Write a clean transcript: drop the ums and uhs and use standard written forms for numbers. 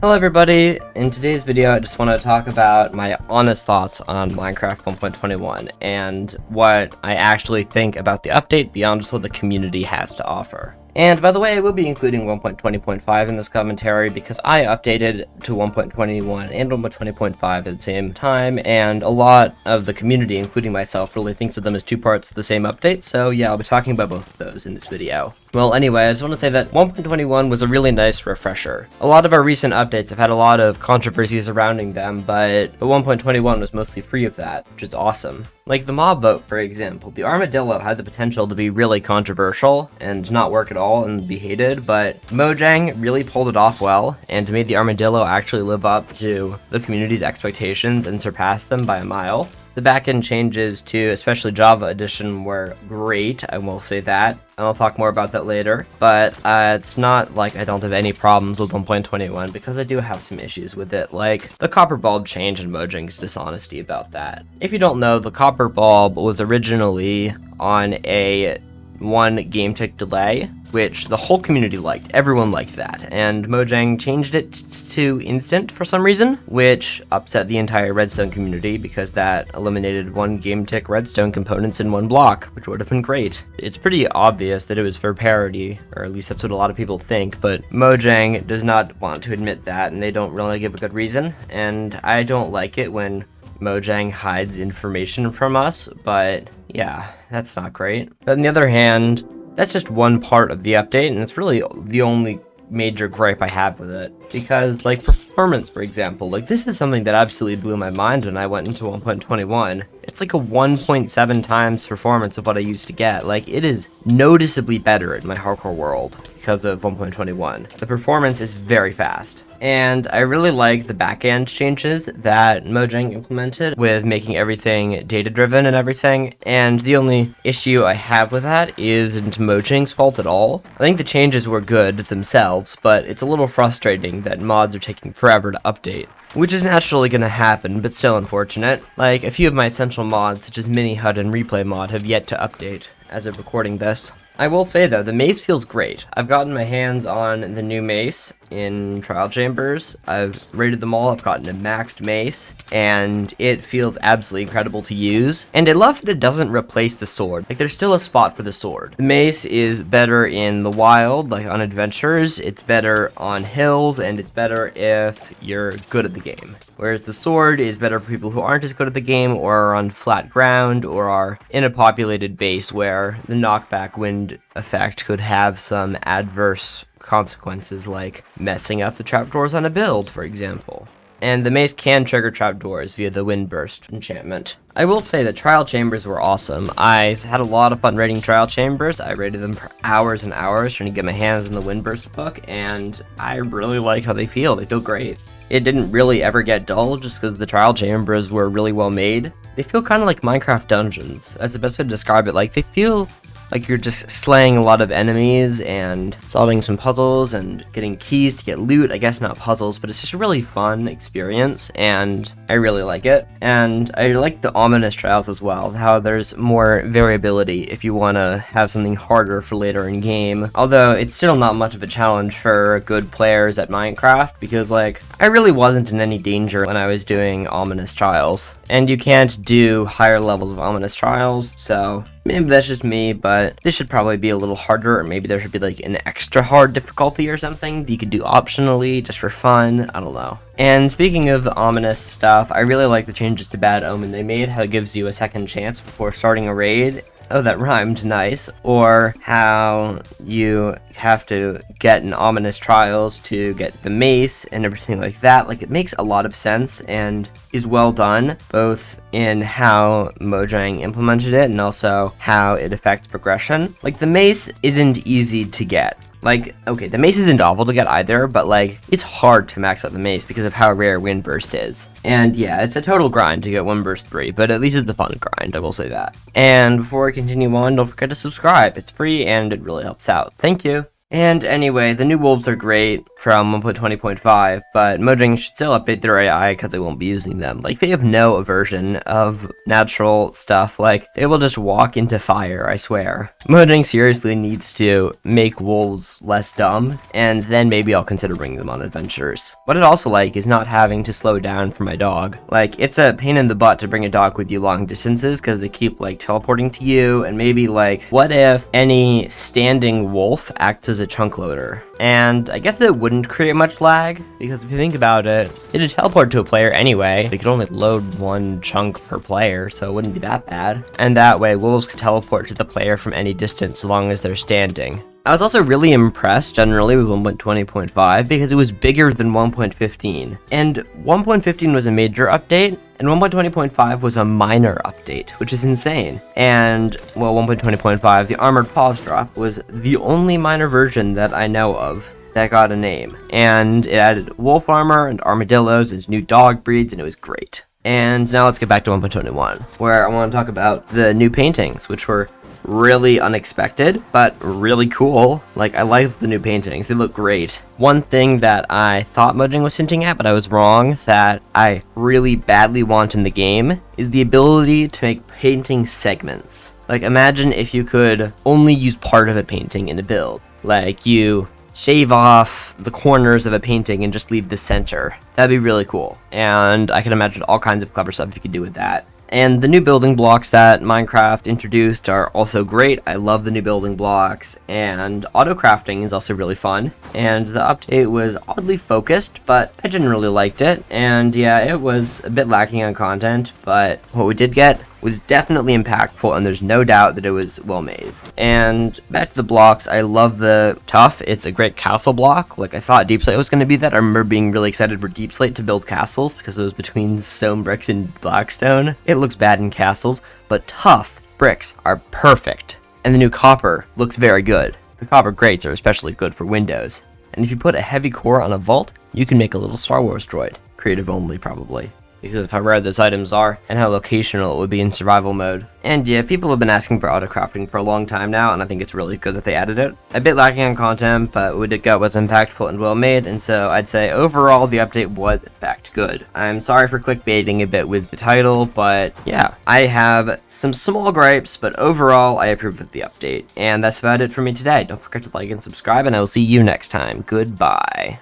Hello everybody, in today's video I just want to talk about my honest thoughts on Minecraft 1.21 and what I actually think about the update beyond just what the community has to offer. And by the way, I will be including 1.20.5 in this commentary because I updated to 1.21 and 1.20.5 at the same time, and a lot of the community, including myself, really thinks of them as two parts of the same update, so yeah, I'll be talking about both of those in this video. Well, anyway, I just want to say that 1.21 was a really nice refresher. A lot of our recent updates have had a lot of controversy surrounding them, but 1.21 was mostly free of that, which is awesome. Like the mob vote, for example. The armadillo had the potential to be really controversial and not work at all and be hated, but Mojang really pulled it off well and made the armadillo actually live up to the community's expectations and surpass them by a mile. The backend changes to especially Java Edition were great, I will say that, and I'll talk more about that later, but it's not like I don't have any problems with 1.21 because I do have some issues with it, like the copper bulb change and Mojang's dishonesty about that. If you don't know, the copper bulb was originally on a 1 game tick delay, which the whole community liked. Everyone liked that, and Mojang changed it to instant for some reason, which upset the entire redstone community because that eliminated 1 game tick redstone components in 1 block, which would have been great. It's pretty obvious that it was for parity, or at least that's what a lot of people think, but Mojang does not want to admit that, and they don't really give a good reason, and I don't like it when Mojang hides information from us, but yeah, that's not great. But on the other hand, that's just one part of the update, and it's really the only major gripe I have with it. Because, like, performance, for example, like, this is something that absolutely blew my mind when I went into 1.21. It's like a 1.7 times performance of what I used to get. Like, it is noticeably better in my hardcore world because of 1.21. The performance is very fast. And I really like the backend changes that Mojang implemented with making everything data-driven and everything, and the only issue I have with that isn't Mojang's fault at all. I think the changes were good themselves, but it's a little frustrating that mods are taking forever to update. Which is naturally going to happen, but still unfortunate. Like, a few of my essential mods, such as Mini HUD and Replay mod, have yet to update as of recording this. I will say though, the mace feels great. I've gotten my hands on the new mace in trial chambers. I've rated them all, I've gotten a maxed mace, and it feels absolutely incredible to use. And I love that it doesn't replace the sword. Like, there's still a spot for the sword. The mace is better in the wild, like on adventures, it's better on hills, and it's better if you're good at the game. Whereas the sword is better for people who aren't as good at the game, or are on flat ground, or are in a populated base where the knockback wind effect could have some adverse consequences, like messing up the trapdoors on a build, for example. And the mace can trigger trapdoors via the wind burst enchantment. I will say that trial chambers were awesome. I had a lot of fun raiding trial chambers. I raided them for hours and hours trying to get my hands on the wind burst book, and I really like how they feel. They feel great. It didn't really ever get dull just because the trial chambers were really well made. They feel kind of like Minecraft dungeons. That's the best way to describe it. Like, they feel like you're just slaying a lot of enemies and solving some puzzles and getting keys to get loot. I guess not puzzles, but it's just a really fun experience, and I really like it. And I like the ominous trials as well, how there's more variability if you want to have something harder for later in game. Although it's still not much of a challenge for good players at Minecraft, because like, I really wasn't in any danger when I was doing ominous trials. And you can't do higher levels of ominous trials, so maybe that's just me, but this should probably be a little harder, or maybe there should be like an extra hard difficulty or something that you could do optionally just for fun. I don't know. And speaking of the ominous stuff, I really like the changes to Bad Omen they made, how it gives you a second chance before starting a raid. Oh, that rhymed, nice. Or how you have to get an ominous trials to get the mace and everything like that. Like, it makes a lot of sense and is well done, both in how Mojang implemented it and also how it affects progression. Like, the mace isn't easy to get. Like, okay, the mace isn't awful to get either, but like, it's hard to max out the mace because of how rare Windburst is. And yeah, it's a total grind to get Windburst 3, but at least it's a fun grind, I will say that. And before I continue on, don't forget to subscribe. It's free and it really helps out. Thank you. And anyway, the new wolves are great from 1.20.5, but Mojang should still update their AI because they won't be using them. Like, they have no aversion of natural stuff. Like, they will just walk into fire, I swear. Mojang seriously needs to make wolves less dumb, and then maybe I'll consider bringing them on adventures. What I'd also like is not having to slow down for my dog. Like, it's a pain in the butt to bring a dog with you long distances because they keep, like, teleporting to you, and maybe, like, what if any standing wolf acts as a chunk loader? And I guess that wouldn't create much lag, because if you think about it, it'd teleport to a player anyway. They could only load one chunk per player, so it wouldn't be that bad. And that way, wolves could teleport to the player from any distance so long as they're standing. I was also really impressed generally with 1.20.5 because it was bigger than 1.15. And 1.15 was a major update, and 1.20.5 was a minor update, which is insane. And, well, 1.20.5, the armored paws drop, was the only minor version that I know of that got a name. And it added wolf armor and armadillos and new dog breeds, and it was great. And now let's get back to 1.21, where I want to talk about the new paintings, which were really unexpected, but really cool. Like, I like the new paintings. They look great. One thing that I thought Mojang was hinting at, but I was wrong, that I really badly want in the game, is the ability to make painting segments. Like, imagine if you could only use part of a painting in a build. Like, you shave off the corners of a painting and just leave the center. That'd be really cool. And I can imagine all kinds of clever stuff you could do with that. And the new building blocks that Minecraft introduced are also great. I love the new building blocks, and auto crafting is also really fun. And the update was oddly focused, but I generally liked it. And yeah, it was a bit lacking on content, but what we did get was definitely impactful, and there's no doubt that it was well made. And back to the blocks, I love the tuff. It's a great castle block. Like, I thought Deep Slate was going to be that. I remember being really excited for Deep Slate to build castles because it was between stone bricks and blackstone. It looks bad in castles, but tuff bricks are perfect. And the new copper looks very good. The copper grates are especially good for windows. And if you put a heavy core on a vault, you can make a little Star Wars droid. Creative only, probably, because of how rare those items are, and how locational it would be in survival mode. And yeah, people have been asking for auto-crafting for a long time now, and I think it's really good that they added it. A bit lacking on content, but what it got was impactful and well made, and so I'd say overall the update was in fact good. I'm sorry for clickbaiting a bit with the title, but yeah, I have some small gripes, but overall I approve of the update. And that's about it for me today. Don't forget to like and subscribe, and I will see you next time. Goodbye.